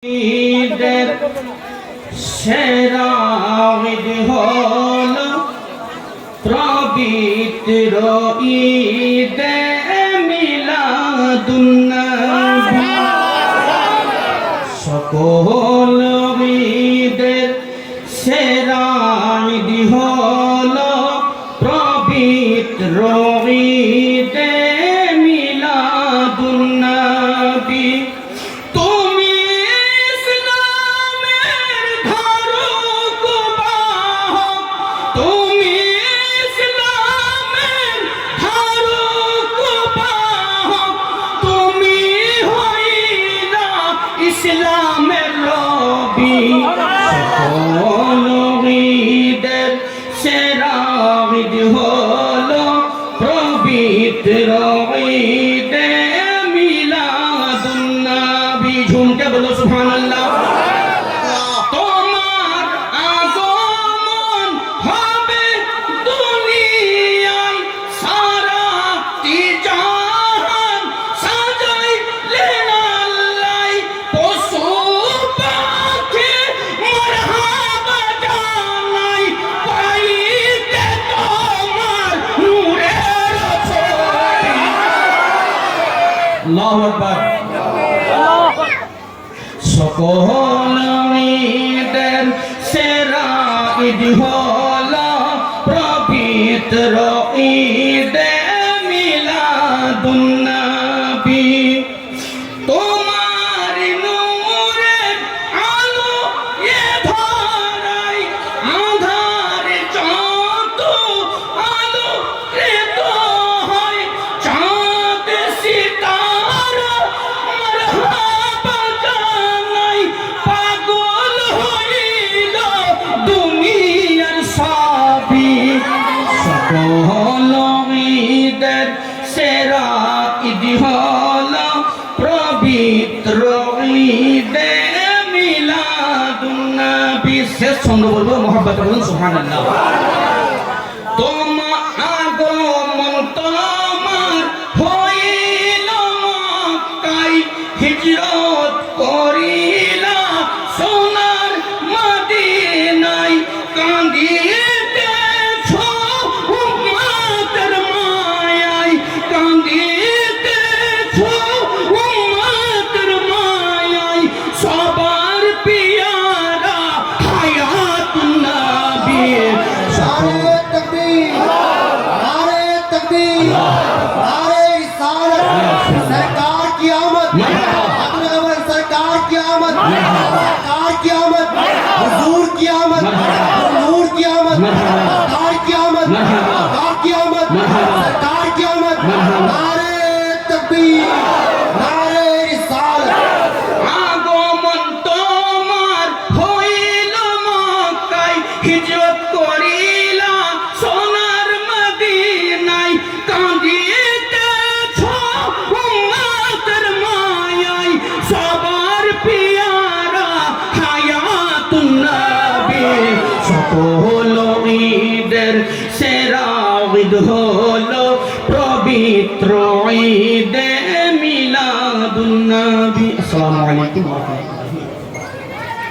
ঈদের সেরা ঈদ হলো পবিত্র ঈদে মিলাদুন নবী। সকল ঈদের সেরা ঈদ হলো পবিত্র ঈদে মিলাদুন নবী। ইসলামের রবি সকল ঈদের সেরা ঈদ হলো পবিত্র ঈদে মিলাদুন নবী। ঝুমকে বলো সুবহানাল্লাহ। তোমার আগমন হবে দুনিয়ায়, সারা জাহান সাজাইলেন আল্লাহ। পশু পাখি মারহাবা জানাই, পাইতে তোমার নূরের ছবি। আল্লাহু আকবার। সকল ঈদের সেরা ঈদ হলো পবিত্র ঈদে মিলাদুন নবী। তোমার নূরের আলো এ ধরায় আঁধার যত আলো রেত হয়, চাঁদ সিতারা মারহাবা জানাই, পাগল হইল দুনিয়ার সবই। সকল ঈদের সেরা ঈদ হলো পবিত্র ঈদে মিলাদুন নবী। শেষ ছন্দ বলবো, মোহাব্বতে বলুন সুবহানাল্লাহ। তোমার আগমন তোমার হইল মক্কায়, হিজরত করিলা সোনার মদিনায়। কান্দিতেছ উম্মতের মায়ায়, কান্দিতেছ উম্মতের মায়ায়। সবার পিয়ারা হায়াতুন নবী। नारे तकबीर, नारे तकबीर, नारे रिसालत, सरकार की आमद, अपने अमर सरकार की आमद, सरकार की आमद, हुजूर की आमद, नूर की आमद, सरकार की आमद, सरकार की आमद, सरकार की आमद। नारे तकबीर, नारे रिसालत। আগমন তোমার হইল মক্কায়, হিজরত করিলা সোনার মদিনায়। কাঁদিতেছ উম্মতের মায়ায়, সবার পিয়ারা হায়াতুন নবী। সকল ঈদের সেরা ঈদ হলো পবিত্র ঈদে মিলাদুন নবী। আসসালামু আলাইকুম।